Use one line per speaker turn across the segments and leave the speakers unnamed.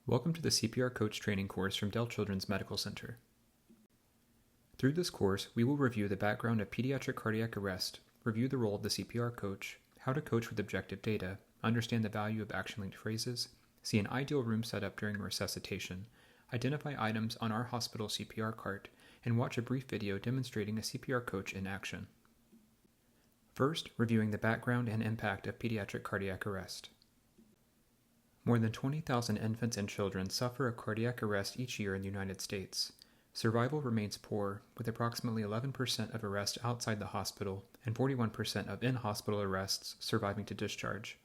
Welcome to the CPR Coach training course from Dell Children's Medical Center. Through this course, we will review the background of pediatric cardiac arrest, review the role of the CPR coach, how to coach with objective data, understand the value of action-linked phrases, see an ideal room setup during resuscitation, identify items on our hospital CPR cart, and watch a brief video demonstrating a CPR coach in action. First, reviewing the background and impact of pediatric cardiac arrest. More than 20,000 infants and children suffer a cardiac arrest each year in the United States. Survival remains poor, with approximately 11% of arrests outside the hospital and 41% of in-hospital arrests surviving to discharge.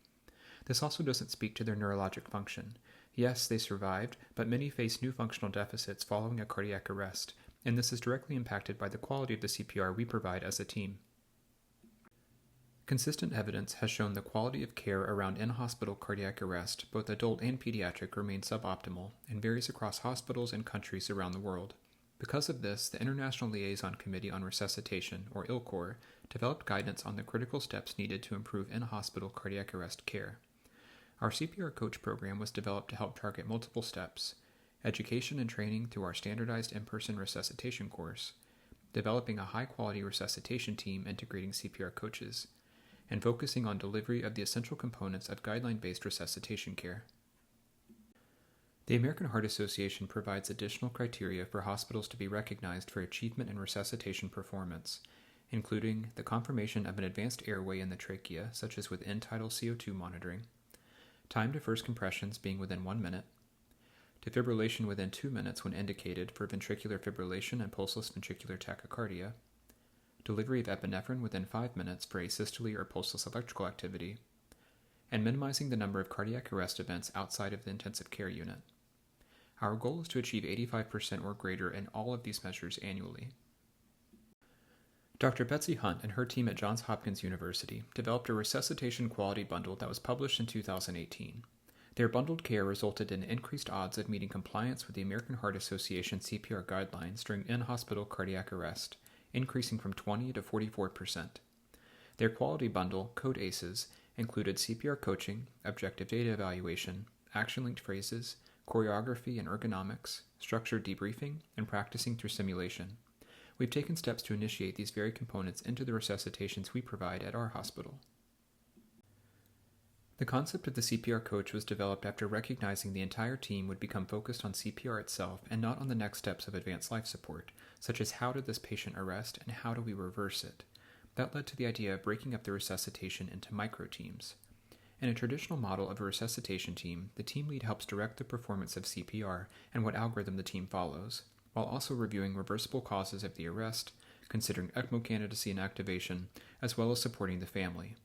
This also doesn't speak to their neurologic function. Yes, they survived, but many face new functional deficits following a cardiac arrest, and this is directly impacted by the quality of the CPR we provide as a team. Consistent evidence has shown the quality of care around in-hospital cardiac arrest, both adult and pediatric, remains suboptimal and varies across hospitals and countries around the world. Because of this, the International Liaison Committee on Resuscitation, or ILCOR, developed guidance on the critical steps needed to improve in-hospital cardiac arrest care. Our CPR Coach program was developed to help target multiple steps: education and training through our standardized in-person resuscitation course, developing a high-quality resuscitation team integrating CPR coaches, and focusing on delivery of the essential components of guideline-based resuscitation care. The American Heart Association provides additional criteria for hospitals to be recognized for achievement in resuscitation performance, including the confirmation of an advanced airway in the trachea, such as with end-tidal CO2 monitoring, time to first compressions being within 1 minute, defibrillation within 2 minutes when indicated for ventricular fibrillation and pulseless ventricular tachycardia, delivery of epinephrine within 5 minutes for asystole or pulseless electrical activity, and minimizing the number of cardiac arrest events outside of the intensive care unit. Our goal is to achieve 85% or greater in all of these measures annually. Dr. Betsy Hunt and her team at Johns Hopkins University developed a resuscitation quality bundle that was published in 2018. Their bundled care resulted in increased odds of meeting compliance with the American Heart Association CPR guidelines during in-hospital cardiac arrest, increasing from 20 to 44%. Their quality bundle, Code ACEs, included CPR coaching, objective data evaluation, action-linked phrases, choreography and ergonomics, structured debriefing, and practicing through simulation. We've taken steps to initiate these very components into the resuscitations we provide at our hospital. The concept of the CPR coach was developed after recognizing the entire team would become focused on CPR itself and not on the next steps of advanced life support, such as how did this patient arrest and how do we reverse it. That led to the idea of breaking up the resuscitation into micro-teams. In a traditional model of a resuscitation team, the team lead helps direct the performance of CPR and what algorithm the team follows, while also reviewing reversible causes of the arrest, considering ECMO candidacy and activation, as well as supporting the family.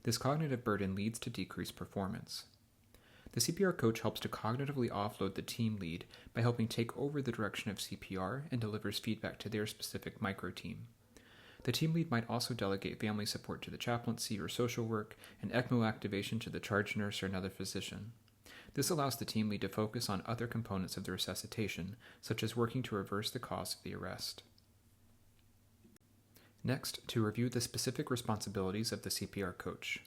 This cognitive burden leads to decreased performance. The CPR coach helps to cognitively offload the team lead by helping take over the direction of CPR and delivers feedback to their specific micro-team. The team lead might also delegate family support to the chaplaincy or social work and ECMO activation to the charge nurse or another physician. This allows the team lead to focus on other components of the resuscitation, such as working to reverse the cause of the arrest. Next, to review the specific responsibilities of the CPR coach.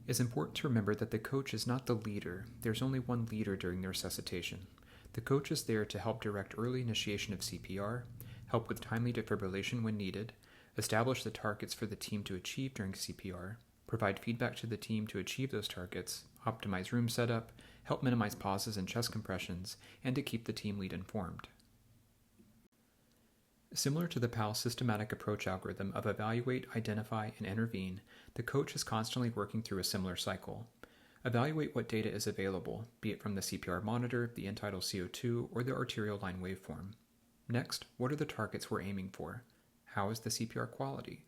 It's important to remember that the coach is not the leader. There's only one leader during the resuscitation. The coach is there to help direct early initiation of CPR, help with timely defibrillation when needed, establish the targets for the team to achieve during CPR, provide feedback to the team to achieve those targets, optimize room setup, help minimize pauses and chest compressions, and to keep the team lead informed. Similar to the PAL systematic approach algorithm of evaluate, identify, and intervene, the coach is constantly working through a similar cycle. Evaluate what data is available, be it from the CPR monitor, the end-tidal CO2, or the arterial line waveform. Next, what are the targets we're aiming for? How is the CPR quality?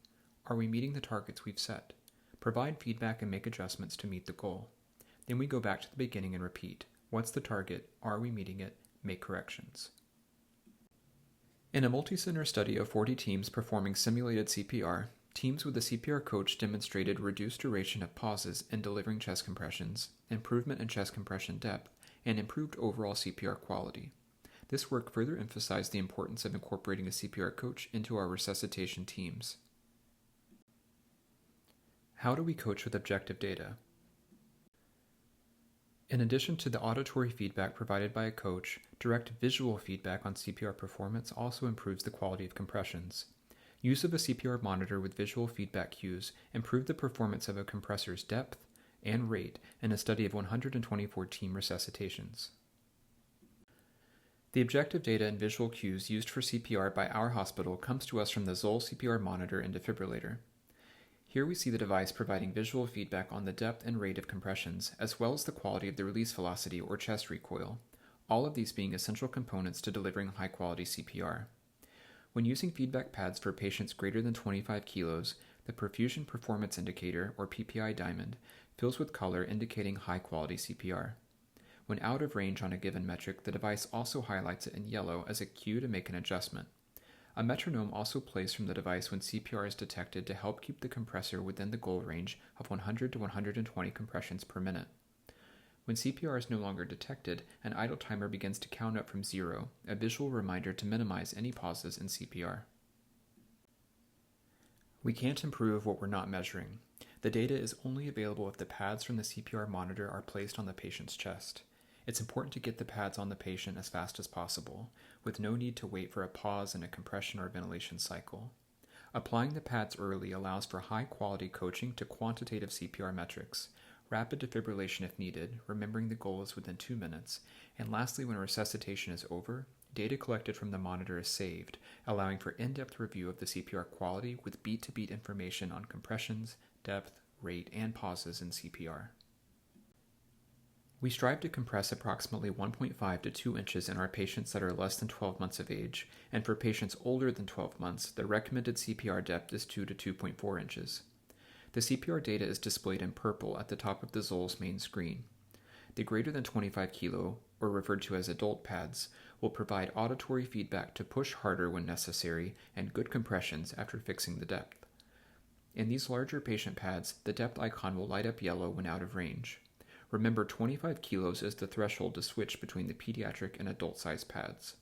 Are we meeting the targets we've set? Provide feedback and make adjustments to meet the goal. Then we go back to the beginning and repeat. What's the target? Are we meeting it? Make corrections. In a multi-center study of 40 teams performing simulated CPR, teams with the CPR coach demonstrated reduced duration of pauses in delivering chest compressions, improvement in chest compression depth, and improved overall CPR quality. This work further emphasized the importance of incorporating a CPR coach into our resuscitation teams. How do we coach with objective data? In addition to the auditory feedback provided by a coach, direct visual feedback on CPR performance also improves the quality of compressions. Use of a CPR monitor with visual feedback cues improved the performance of a compressor's depth and rate in a study of 124 team resuscitations. The objective data and visual cues used for CPR by our hospital comes to us from the Zoll CPR monitor and defibrillator. Here we see the device providing visual feedback on the depth and rate of compressions, as well as the quality of the release velocity or chest recoil, all of these being essential components to delivering high-quality CPR. When using feedback pads for patients greater than 25 kilos, the Perfusion Performance Indicator, or PPI diamond, fills with color indicating high-quality CPR. When out of range on a given metric, the device also highlights it in yellow as a cue to make an adjustment. A metronome also plays from the device when CPR is detected to help keep the compressor within the goal range of 100 to 120 compressions per minute. When CPR is no longer detected, an idle timer begins to count up from 0, a visual reminder to minimize any pauses in CPR. We can't improve what we're not measuring. The data is only available if the pads from the CPR monitor are placed on the patient's chest. It's important to get the pads on the patient as fast as possible, with no need to wait for a pause in a compression or ventilation cycle. Applying the pads early allows for high-quality coaching to quantitative CPR metrics, rapid defibrillation if needed, remembering the goal is within 2 minutes, and lastly, when resuscitation is over, data collected from the monitor is saved, allowing for in-depth review of the CPR quality with beat-to-beat information on compressions, depth, rate, and pauses in CPR. We strive to compress approximately 1.5 to 2 inches in our patients that are less than 12 months of age, and for patients older than 12 months, the recommended CPR depth is 2 to 2.4 inches. The CPR data is displayed in purple at the top of the Zoll's main screen. The greater than 25 kilo, or referred to as adult pads, will provide auditory feedback to push harder when necessary and good compressions after fixing the depth. In these larger patient pads, the depth icon will light up yellow when out of range. Remember, 25 kilos is the threshold to switch between the pediatric and adult size pads.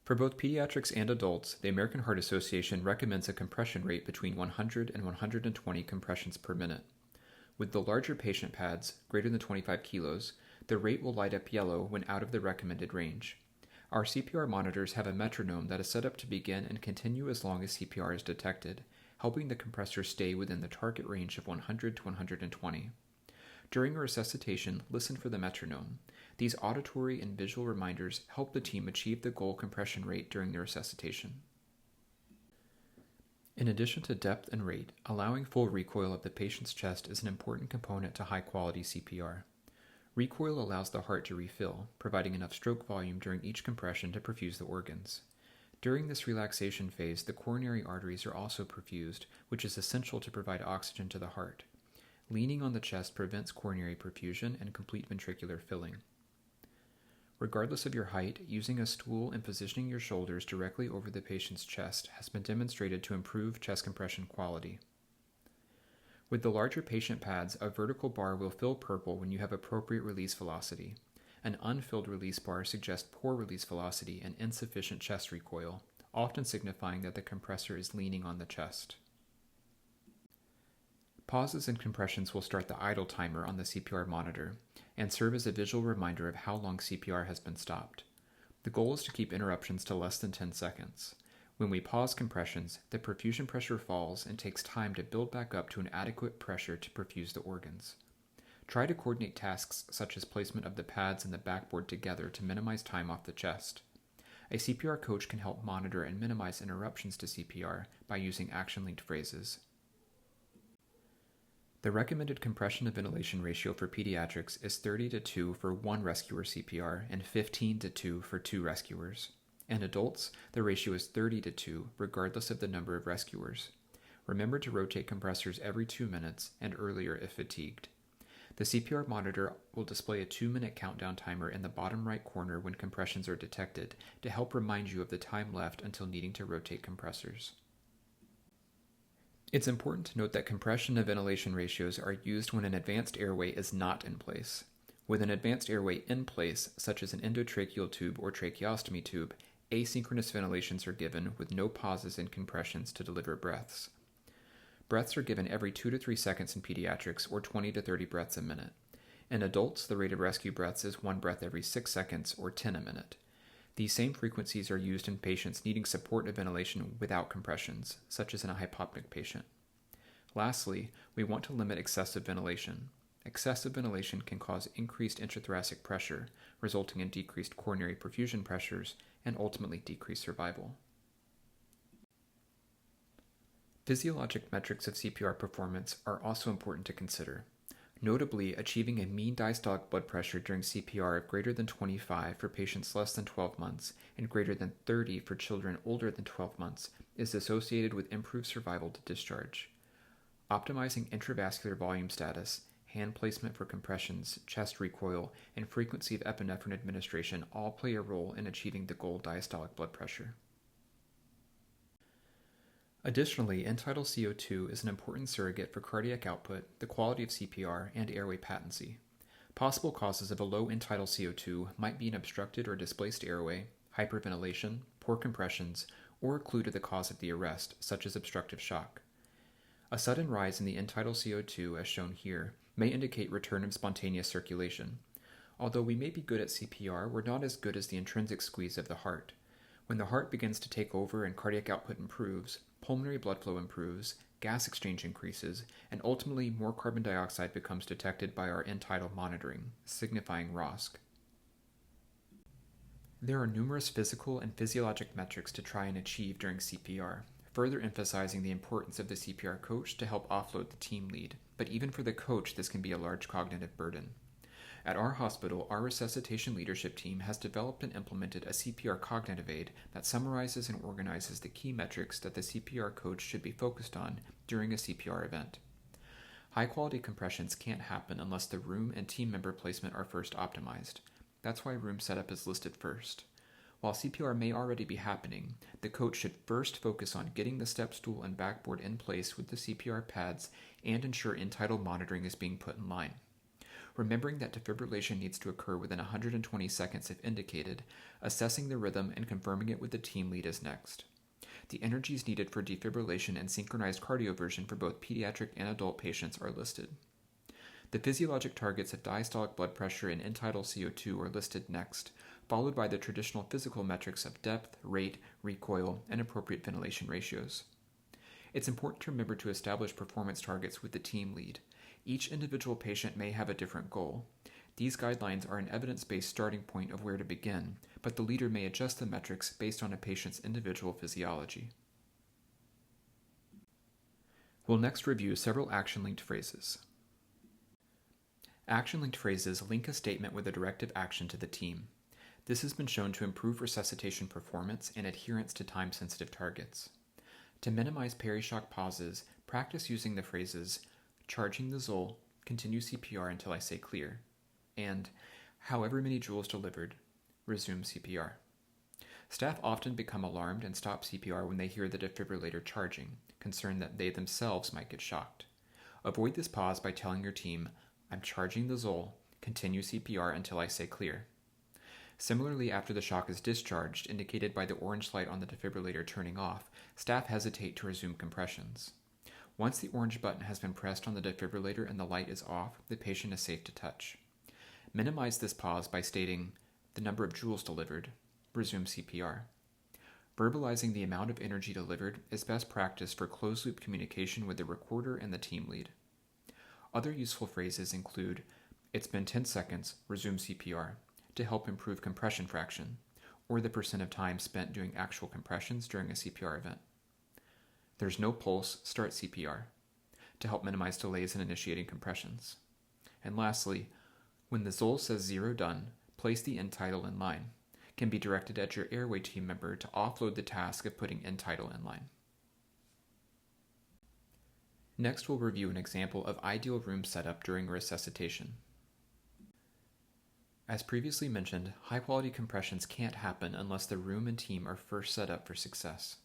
For both pediatrics and adults, the American Heart Association recommends a compression rate between 100 and 120 compressions per minute. With the larger patient pads, greater than 25 kilos, the rate will light up yellow when out of the recommended range. Our CPR monitors have a metronome that is set up to begin and continue as long as CPR is detected, helping the compressor stay within the target range of 100 to 120. During a resuscitation, listen for the metronome. These auditory and visual reminders help the team achieve the goal compression rate during the resuscitation. In addition to depth and rate, allowing full recoil of the patient's chest is an important component to high-quality CPR. Recoil allows the heart to refill, providing enough stroke volume during each compression to perfuse the organs. During this relaxation phase, the coronary arteries are also perfused, which is essential to provide oxygen to the heart. Leaning on the chest prevents coronary perfusion and complete ventricular filling. Regardless of your height, using a stool and positioning your shoulders directly over the patient's chest has been demonstrated to improve chest compression quality. With the larger patient pads, a vertical bar will fill purple when you have appropriate release velocity. An unfilled release bar suggests poor release velocity and insufficient chest recoil, often signifying that the compressor is leaning on the chest. Pauses and compressions will start the idle timer on the CPR monitor and serve as a visual reminder of how long CPR has been stopped. The goal is to keep interruptions to less than 10 seconds. When we pause compressions, the perfusion pressure falls and takes time to build back up to an adequate pressure to perfuse the organs. Try to coordinate tasks such as placement of the pads and the backboard together to minimize time off the chest. A CPR coach can help monitor and minimize interruptions to CPR by using action-linked phrases. The recommended compression to ventilation ratio for pediatrics is 30 to 2 for 1 rescuer CPR and 15 to 2 for 2 rescuers. In adults, the ratio is 30 to 2 regardless of the number of rescuers. Remember to rotate compressors every 2 minutes and earlier if fatigued. The CPR monitor will display a 2-minute countdown timer in the bottom right corner when compressions are detected to help remind you of the time left until needing to rotate compressors. It's important to note that compression to ventilation ratios are used when an advanced airway is not in place. With an advanced airway in place, such as an endotracheal tube or tracheostomy tube, asynchronous ventilations are given with no pauses in compressions to deliver breaths. Breaths are given every 2 to 3 seconds in pediatrics or 20 to 30 breaths a minute. In adults, the rate of rescue breaths is 1 breath every 6 seconds, or 10 a minute. These same frequencies are used in patients needing support of ventilation without compressions, such as in a hypopneic patient. Lastly, we want to limit excessive ventilation. Excessive ventilation can cause increased intrathoracic pressure, resulting in decreased coronary perfusion pressures and ultimately decreased survival. Physiologic metrics of CPR performance are also important to consider. Notably, achieving a mean diastolic blood pressure during CPR of greater than 25 for patients less than 12 months and greater than 30 for children older than 12 months is associated with improved survival to discharge. Optimizing intravascular volume status, hand placement for compressions, chest recoil, and frequency of epinephrine administration all play a role in achieving the goal diastolic blood pressure. Additionally, end-tidal CO2 is an important surrogate for cardiac output, the quality of CPR, and airway patency. Possible causes of a low end-tidal CO2 might be an obstructed or displaced airway, hyperventilation, poor compressions, or a clue to the cause of the arrest, such as obstructive shock. A sudden rise in the end-tidal CO2, as shown here, may indicate return of spontaneous circulation. Although we may be good at CPR, we're not as good as the intrinsic squeeze of the heart. When the heart begins to take over and cardiac output improves, pulmonary blood flow improves, gas exchange increases, and ultimately more carbon dioxide becomes detected by our end-tidal monitoring, signifying ROSC. There are numerous physical and physiologic metrics to try and achieve during CPR, further emphasizing the importance of the CPR coach to help offload the team lead, but even for the coach this can be a large cognitive burden. At our hospital, our resuscitation leadership team has developed and implemented a CPR cognitive aid that summarizes and organizes the key metrics that the CPR coach should be focused on during a CPR event. High-quality compressions can't happen unless the room and team member placement are first optimized. That's why room setup is listed first. While CPR may already be happening, the coach should first focus on getting the step stool and backboard in place with the CPR pads and ensure end-tidal monitoring is being put in line. Remembering that defibrillation needs to occur within 120 seconds if indicated, assessing the rhythm and confirming it with the team lead is next. The energies needed for defibrillation and synchronized cardioversion for both pediatric and adult patients are listed. The physiologic targets of diastolic blood pressure and end-tidal CO2 are listed next, followed by the traditional physical metrics of depth, rate, recoil, and appropriate ventilation ratios. It's important to remember to establish performance targets with the team lead. Each individual patient may have a different goal. These guidelines are an evidence-based starting point of where to begin, but the leader may adjust the metrics based on a patient's individual physiology. We'll next review several action-linked phrases. Action-linked phrases link a statement with a directive action to the team. This has been shown to improve resuscitation performance and adherence to time-sensitive targets. To minimize perishock pauses, practice using the phrases, charging the Zoll, continue CPR until I say clear, and however many joules delivered, resume CPR. Staff often become alarmed and stop CPR when they hear the defibrillator charging, concerned that they themselves might get shocked. Avoid this pause by telling your team, I'm charging the Zoll, continue CPR until I say clear. Similarly, after the shock is discharged, indicated by the orange light on the defibrillator turning off, staff hesitate to resume compressions. Once the orange button has been pressed on the defibrillator and the light is off, the patient is safe to touch. Minimize this pause by stating, the number of joules delivered, resume CPR. Verbalizing the amount of energy delivered is best practice for closed-loop communication with the recorder and the team lead. Other useful phrases include, it's been 10 seconds, resume CPR, to help improve compression fraction, or the percent of time spent doing actual compressions during a CPR event. There's no pulse, start CPR, to help minimize delays in initiating compressions. And lastly, when the Zoll says 0 done, place the end-tidal in line. Can be directed at your airway team member to offload the task of putting end-tidal in line. Next, we'll review an example of ideal room setup during resuscitation. As previously mentioned, high-quality compressions can't happen unless the room and team are first set up for success.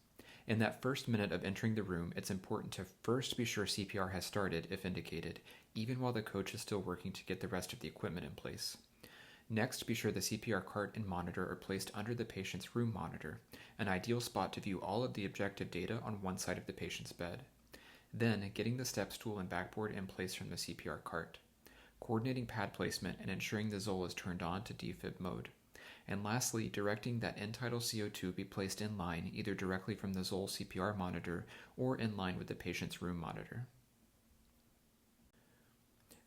In that first minute of entering the room, it's important to first be sure CPR has started, if indicated, even while the coach is still working to get the rest of the equipment in place. Next, be sure the CPR cart and monitor are placed under the patient's room monitor, an ideal spot to view all of the objective data on one side of the patient's bed. Then, getting the step stool and backboard in place from the CPR cart. coordinating pad placement and ensuring the ZOL is turned on to defib mode. And lastly, directing that end-tidal CO2 be placed in line either directly from the ZOL CPR monitor or in line with the patient's room monitor.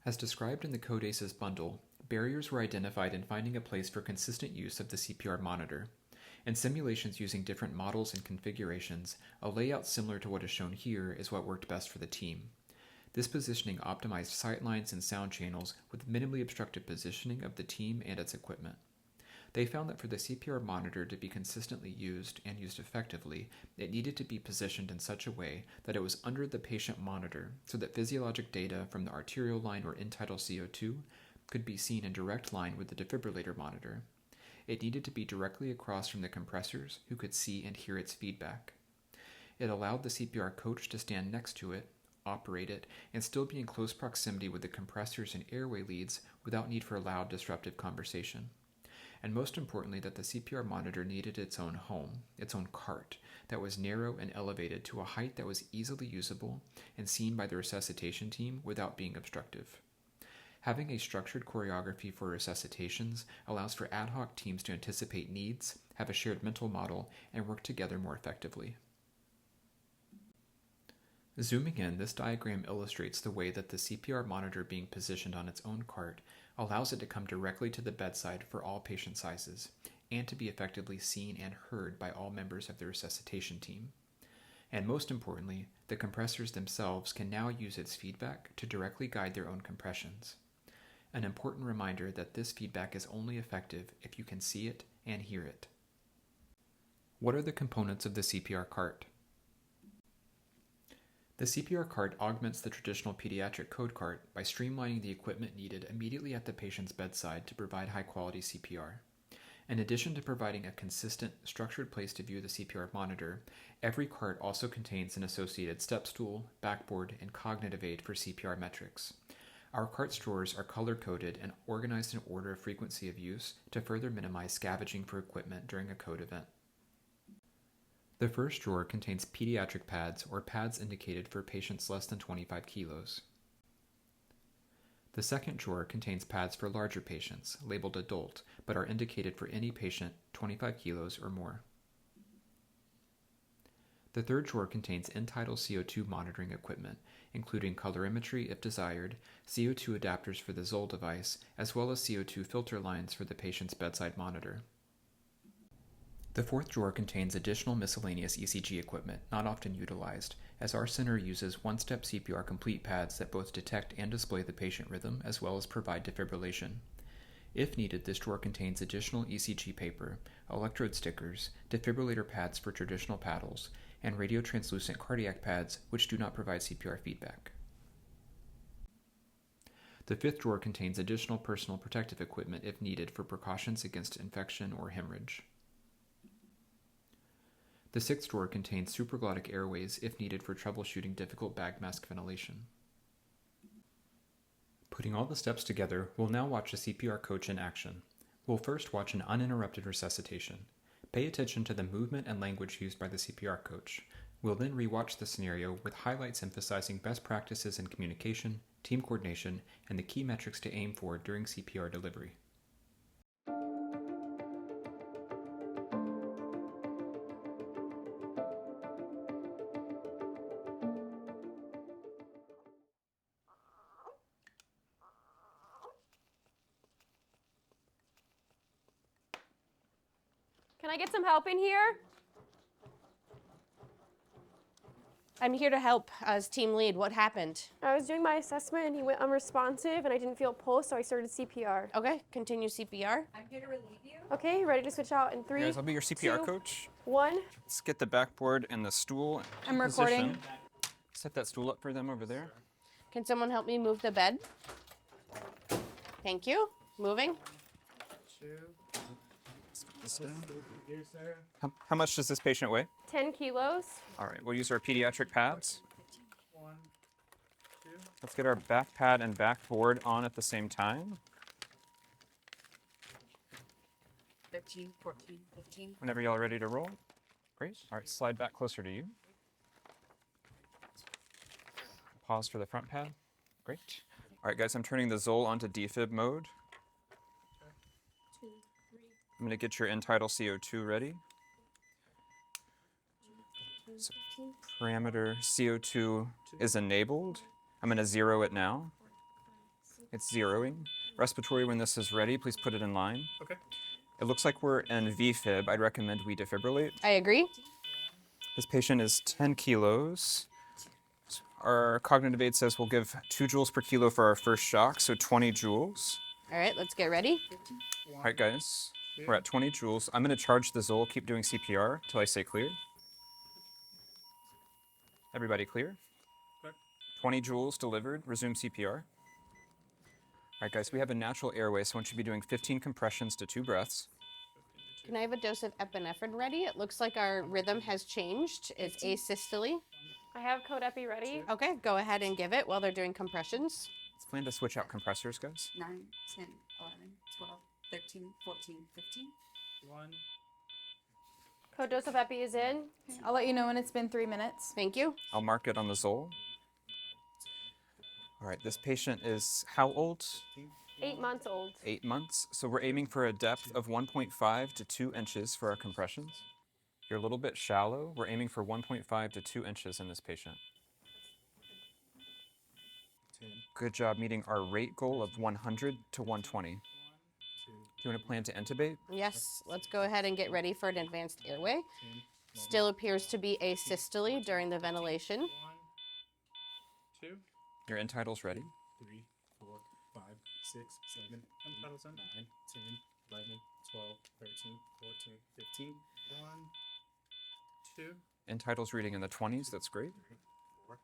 As described in the Code ACEs bundle, barriers were identified in finding a place for consistent use of the CPR monitor. In simulations using different models and configurations, a layout similar to what is shown here is what worked best for the team. This positioning optimized sightlines and sound channels with minimally obstructed positioning of the team and its equipment. They found that for the CPR monitor to be consistently used and used effectively, it needed to be positioned in such a way that it was under the patient monitor so that physiologic data from the arterial line or end-tidal CO2 could be seen in direct line with the defibrillator monitor. It needed to be directly across from the compressors who could see and hear its feedback. It allowed the CPR coach to stand next to it, operate it, and still be in close proximity with the compressors and airway leads without need for loud, disruptive conversation. And most importantly, that the CPR monitor needed its own home, its own cart, that was narrow and elevated to a height that was easily usable and seen by the resuscitation team without being obstructive. Having a structured choreography for resuscitations allows for ad hoc teams to anticipate needs, have a shared mental model, and work together more effectively. Zooming in, this diagram illustrates the way that the CPR monitor being positioned on its own cart allows it to come directly to the bedside for all patient sizes, and to be effectively seen and heard by all members of the resuscitation team. And most importantly, the compressors themselves can now use its feedback to directly guide their own compressions. An important reminder that this feedback is only effective if you can see it and hear it. What are the components of the CPR cart? The CPR cart augments the traditional pediatric code cart by streamlining the equipment needed immediately at the patient's bedside to provide high-quality CPR. In addition to providing a consistent, structured place to view the CPR monitor, every cart also contains an associated step stool, backboard, and cognitive aid for CPR metrics. Our cart's drawers are color-coded and organized in order of frequency of use to further minimize scavenging for equipment during a code event. The first drawer contains pediatric pads or pads indicated for patients less than 25 kilos. The second drawer contains pads for larger patients, labeled adult, but are indicated for any patient 25 kilos or more. The third drawer contains end-tidal CO2 monitoring equipment, including colorimetry if desired, CO2 adapters for the ZOL device, as well as CO2 filter lines for the patient's bedside monitor. The fourth drawer contains additional miscellaneous ECG equipment, not often utilized, as our center uses one-step CPR complete pads that both detect and display the patient rhythm, as well as provide defibrillation. If needed, this drawer contains additional ECG paper, electrode stickers, defibrillator pads for traditional paddles, and radiotranslucent cardiac pads, which do not provide CPR feedback. The fifth drawer contains additional personal protective equipment if needed for precautions against infection or hemorrhage. The sixth drawer contains supraglottic airways if needed for troubleshooting difficult bag mask ventilation. Putting all the steps together, we'll now watch the CPR coach in action. We'll first watch an uninterrupted resuscitation. Pay attention to the movement and language used by the CPR coach. We'll then rewatch the scenario with highlights emphasizing best practices in communication, team coordination, and the key metrics to aim for during CPR delivery.
Can I get some help in here?
I'm here to help as team lead. What happened?
I was doing my assessment and he went unresponsive and I didn't feel pulse, so I started CPR.
Okay, continue CPR.
I'm here to relieve you.
Okay, ready to switch out in 3,
Guys, I'll be your CPR
2,
coach.
1.
Let's get the backboard and the stool
I'm
in
recording.
position. Set that stool up for them over there.
Can someone help me move the bed? Thank you. Moving.
How much does this patient weigh?
10 kilos.
All right, we'll use our pediatric pads. Let's get our back pad and backboard on at the same time.
13, 14, 15.
Whenever y'all are ready to roll. Great. All right, slide back closer to you. Pause for the front pad. Great. All right, guys, I'm turning the Zoll onto defib mode. I'm going to get your end tidal CO2 ready. So parameter CO2 is enabled. I'm going to 0 it now. It's zeroing. Respiratory, when this is ready, please put it in line.
Okay.
It looks like we're in VFib. I'd recommend we defibrillate.
I agree.
This patient is 10 kilos. Our cognitive aid says we'll give 2 joules per kilo for our first shock, so 20 joules.
All right, let's get ready.
All right, guys, we're at 20 joules. I'm going to charge the Zoll, keep doing CPR till I say clear. Everybody clear? 20 joules delivered. Resume CPR. All right, guys, we have a natural airway, so I want you to be doing 15 compressions to 2 breaths.
Can I have a dose of epinephrine ready? It looks like our rhythm has changed. It's asystole.
I have code epi ready.
Okay, go ahead and give it while they're doing compressions.
Let's plan to switch out compressors, guys.
9, 10, 11, 12, 13, 14, 15.
1.
Code dose of epi is in.
I'll let you know when it's been 3 minutes.
Thank you.
I'll mark it on the Zoll. All right, this patient is how old?
8 months old.
8 months. So we're aiming for a depth of 1.5 to 2 inches for our compressions. You're a little bit shallow. We're aiming for 1.5 to 2 inches in this patient. Good job meeting our rate goal of 100 to 120. Do you want to plan to intubate?
Yes, let's go ahead and get ready for an advanced airway. Still appears to be asystole during the ventilation.
2.
Your end title's ready.
3, 4, 5, 6, 7, 8, 9, 10, 11, 12, 13, 14, 15. 1, 2,
End title's reading in the 20s. That's great.
4,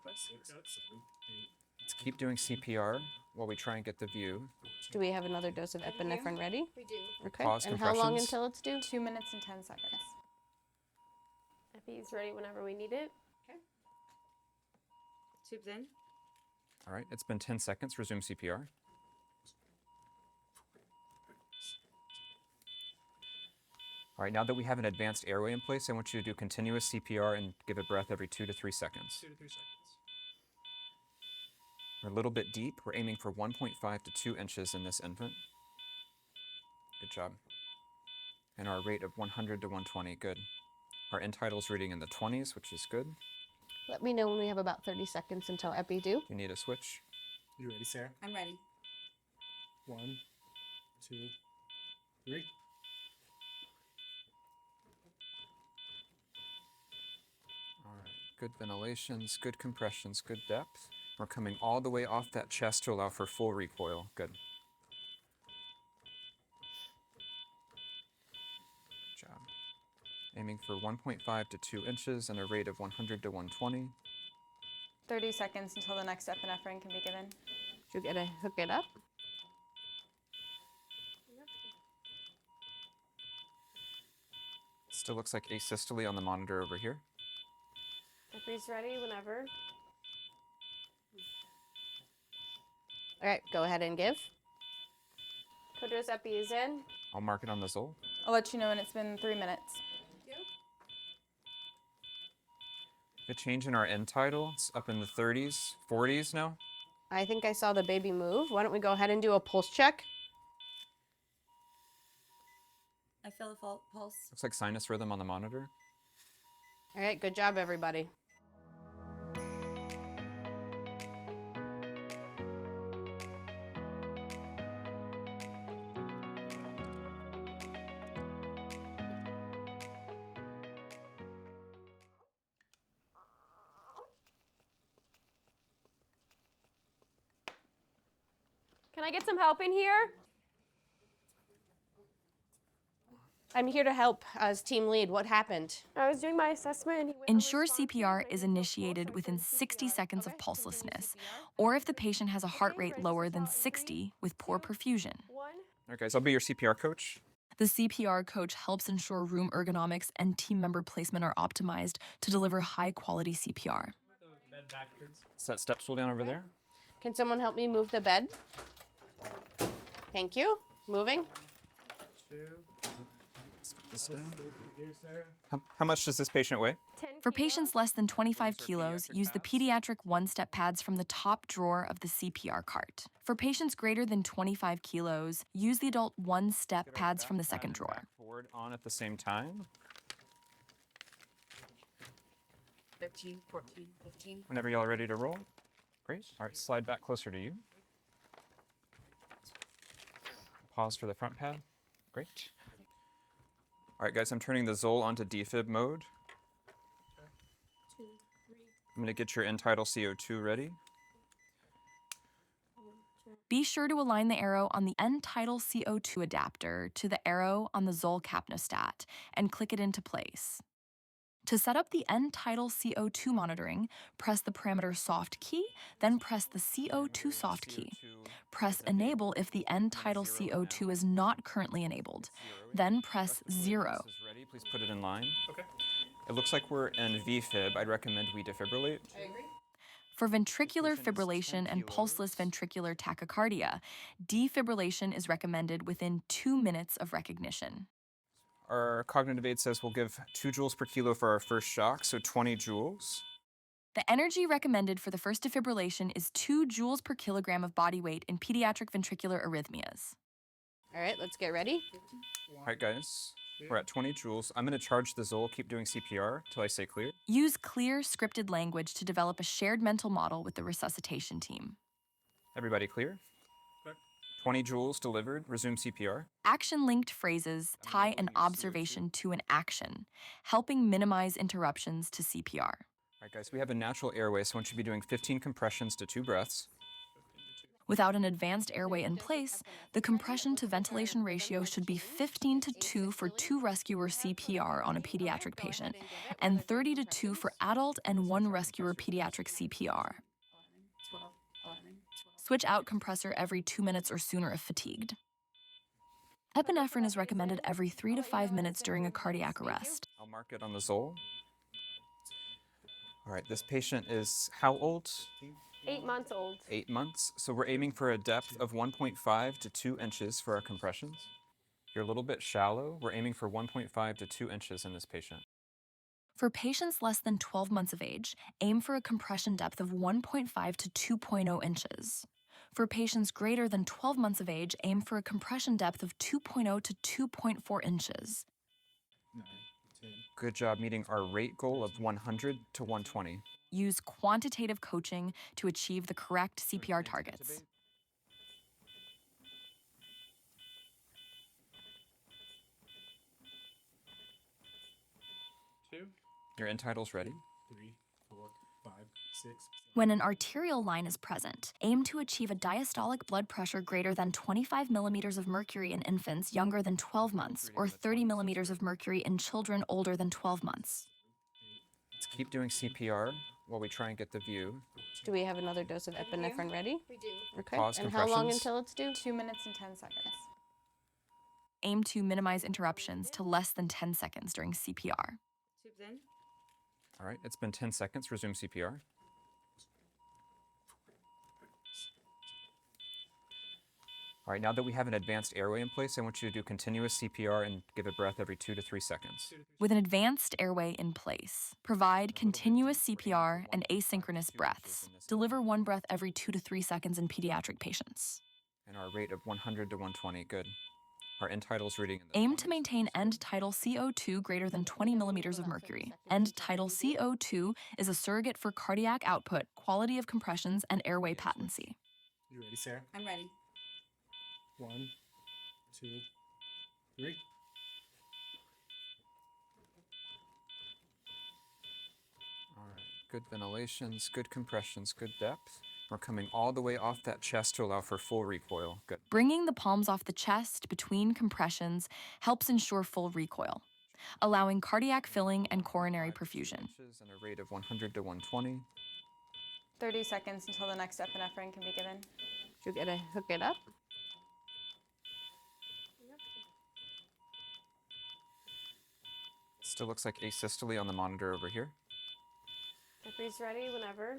5, 6, 7, 8.
Let's keep doing CPR while we try and get the view.
Do we have another dose of epinephrine ready?
We do.
Okay.
Pause
And how long
compressions.
until it's due?
2 minutes and 10 seconds.
Epi is ready whenever we need it.
Tubes in.
All right, it's been 10 seconds. Resume CPR. All right, now that we have an advanced airway in place, I want you to do continuous CPR and give a breath every 2 to 3 seconds.
2 to 3 seconds.
We're a little bit deep. We're aiming for 1.5 to 2 inches in this infant. Good job. And our rate of 100 to 120, good. Our end title's reading in the 20s, which is good.
Let me know when we have about 30 seconds until epi due.
You need a switch.
You ready, Sarah?
I'm ready.
1, 2, 3.
All right, good ventilations, good compressions, good depth. We're coming all the way off that chest to allow for full recoil. Good. Good job. Aiming for 1.5 to 2 inches and a rate of 100 to 120.
30 seconds until the next epinephrine can be given.
Should we get to hook it up?
Still looks like asystole on the monitor over here.
Epi's ready whenever.
All right, go ahead and give.
Code dose epi is in.
I'll mark it on the Zoll.
I'll let you know when it's been 3 minutes.
The change in our end tidal, it's up in the 30s, 40s now.
I think I saw the baby move. Why don't we go ahead and do a pulse check?
I feel the pulse.
Looks like sinus rhythm on the monitor.
All right, good job, everybody.
Can I get some help in here?
I'm here to help as team lead. What happened?
I was doing my assessment and he went
Ensure
unresponsive,
CPR
and I
is
didn't feel
initiated
pulse, so I
within
started
60
CPR.
seconds of
Okay,
pulselessness,
CPR.
or if the patient has a heart
Okay,
rate
ready,
lower
so
than
in
60 with poor
two,
perfusion.
1.
All right, guys, I'll be your CPR coach.
The CPR coach helps ensure room ergonomics and team member placement are optimized to deliver high-quality CPR.
Set that step stool down over there.
Can someone help me move the bed? Thank you. Moving.
2. Here, Sarah.
How much does this patient weigh?
10
For
kilos.
patients less than 25
These are
kilos,
pediatric
use the
pads.
pediatric one-step pads from the top drawer of the CPR cart. For patients greater than 25 kilos, use the adult one-step
Get our
pads
back
from the
pad
second
and
drawer.
backboard on at the same time.
13, 14, 15.
Whenever y'all are ready to roll. Great. All right, slide back closer to you. Pause for the front pad. Great. All right, guys, I'm turning the Zoll onto defib mode. I'm going to get your end tidal CO2 ready.
Be sure to align the arrow on the end tidal CO2 adapter to the arrow on the Zoll capnostat and click it into place. To set up the end tidal CO2 monitoring, press the parameter soft key, then press the CO2 soft key. Press enable if the end tidal CO2 is not currently enabled. Then press 0.
This is ready. Please put it in line.
Okay.
It looks like we're in VFib. I'd recommend we defibrillate.
I agree.
For ventricular
Patient is 10
fibrillation and pulseless
kilos.
ventricular tachycardia, defibrillation is recommended within 2 minutes of recognition.
Our cognitive aid says we'll give 2 joules per kilo for our first shock, so 20 joules.
The energy recommended for the first defibrillation is 2 joules per kilogram of body weight in pediatric ventricular arrhythmias.
All right, let's get ready.
All right, guys, we're at 20 joules. I'm going to charge the Zoll, keep doing CPR till I say clear.
Use clear, scripted language to develop a shared mental model with the resuscitation team.
Everybody clear?
Okay.
20 joules delivered. Resume CPR.
Action-linked phrases tie an observation to an action, helping minimize interruptions to CPR.
All right, guys, we have a natural airway, so I want you to be doing 15 compressions to 2 breaths.
Without an advanced airway in place, the compression to ventilation ratio should be 15 to 2 for 2 rescuer CPR on a pediatric patient, and 30 to 2 for adult and 1 rescuer pediatric CPR.
11, 12, 11, 12.
Switch out compressor every 2 minutes or sooner if fatigued. Epinephrine is recommended every 3 to 5 minutes during a cardiac arrest.
I'll mark it on the Zoll. All right, this patient is how old?
8 months old.
8 months. So we're aiming for a depth of 1.5 to 2 inches for our compressions. You're a little bit shallow. We're aiming for 1.5 to 2 inches in this patient.
For patients less than 12 months of age, aim for a compression depth of 1.5 to 2.0 inches. For patients greater than 12 months of age, aim for a compression depth of 2.0 to 2.4 inches.
9, 10.
Good job meeting our rate goal of 100 to 120.
Use quantitative coaching to achieve the correct CPR targets.
Two,
Your end title's ready.
3, 4, 5, 6.
When an arterial line is present, aim to achieve a diastolic blood pressure greater than 25 millimeters of mercury in infants younger than 12 months or 30 millimeters of mercury in children older than 12 months.
Let's keep doing CPR while we try and get the view.
Do we have another dose of epinephrine ready?
We do.
Okay.
Pause
And how long
compressions.
until it's due?
2 minutes and 10 seconds.
Aim to minimize interruptions to less than 10 seconds during CPR.
Tubes in.
All right, it's been 10 seconds. Resume CPR. All right, now that we have an advanced airway in place, I want you to do continuous CPR and give a breath every 2 to 3 seconds.
With an advanced airway in place, provide continuous CPR and asynchronous breaths. Deliver 1 breath every 2 to 3 seconds in pediatric patients.
And our rate of 100 to 120, good. Our end title's reading in the
Aim
20s.
to maintain end tidal CO2 greater than 20 millimeters of mercury. End tidal CO2 is a surrogate for cardiac output, quality of compressions, and airway patency.
You ready, Sarah?
I'm ready.
1, 2, 3.
All right, good ventilations, good compressions, good depth. We're coming all the way off that chest to allow for full recoil. Good.
Bringing the palms off the chest between compressions helps ensure full recoil, allowing cardiac filling and coronary
5 to 2
perfusion.
inches and a rate of 100 to 120.
30 seconds until the next epinephrine can be given.
Did you get to hook it up?
Still looks like asystole on the monitor over here.
Jeffrey's ready whenever.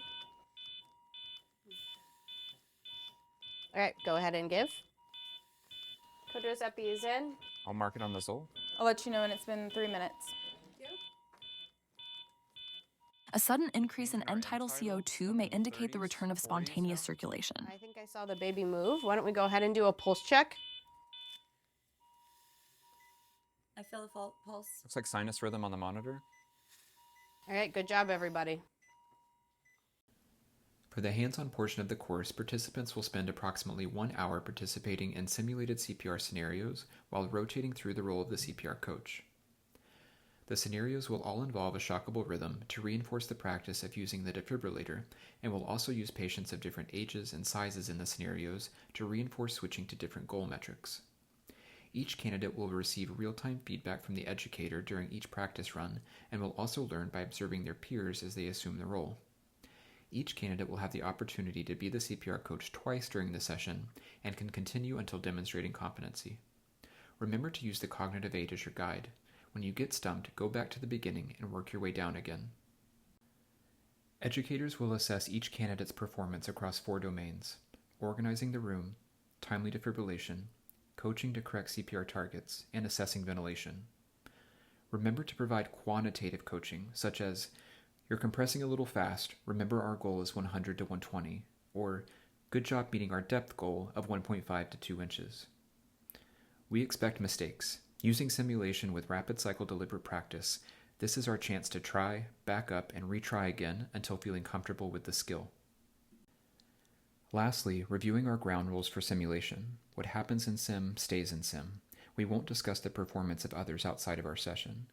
All right, go ahead and give.
Coach Giuseppe is in.
I'll mark it on the Zoll.
I'll let you know when it's been 3 minutes.
A sudden increase in end tidal CO2 may indicate the return of spontaneous circulation.
I think I saw the baby move. Why don't we go ahead and do a pulse check?
I feel a pulse.
Looks like sinus rhythm on the monitor.
All right, good job, everybody.
For the hands-on portion of the course, participants will spend approximately 1 hour participating in simulated CPR scenarios while rotating through the role of the CPR coach. The scenarios will all involve a shockable rhythm to reinforce the practice of using the defibrillator, and will also use patients of different ages and sizes in the scenarios to reinforce switching to different goal metrics. Each candidate will receive real-time feedback from the educator during each practice run, and will also learn by observing their peers as they assume the role. Each candidate will have the opportunity to be the CPR coach twice during the session, and can continue until demonstrating competency. Remember to use the cognitive aid as your guide. When you get stumped, go back to the beginning and work your way down again. Educators will assess each candidate's performance across 4 domains: organizing the room, timely defibrillation, coaching to correct CPR targets, and assessing ventilation. Remember to provide quantitative coaching, such as, "You're compressing a little fast, remember our goal is 100 to 120, or "Good job meeting our depth goal of 1.5 to 2 inches. We expect mistakes. Using simulation with rapid cycle deliberate practice, this is our chance to try, back up, and retry again until feeling comfortable with the skill. Lastly, reviewing our ground rules for simulation. What happens in sim stays in sim. We won't discuss the performance of others outside of our session.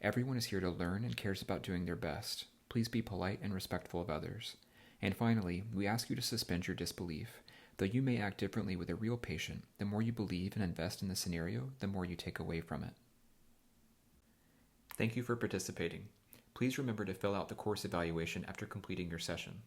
Everyone is here to learn and cares about doing their best. Please be polite and respectful of others. And finally, we ask you to suspend your disbelief. Though you may act differently with a real patient, the more you believe and invest in the scenario, the more you take away from it. Thank you for participating. Please remember to fill out the course evaluation after completing your session.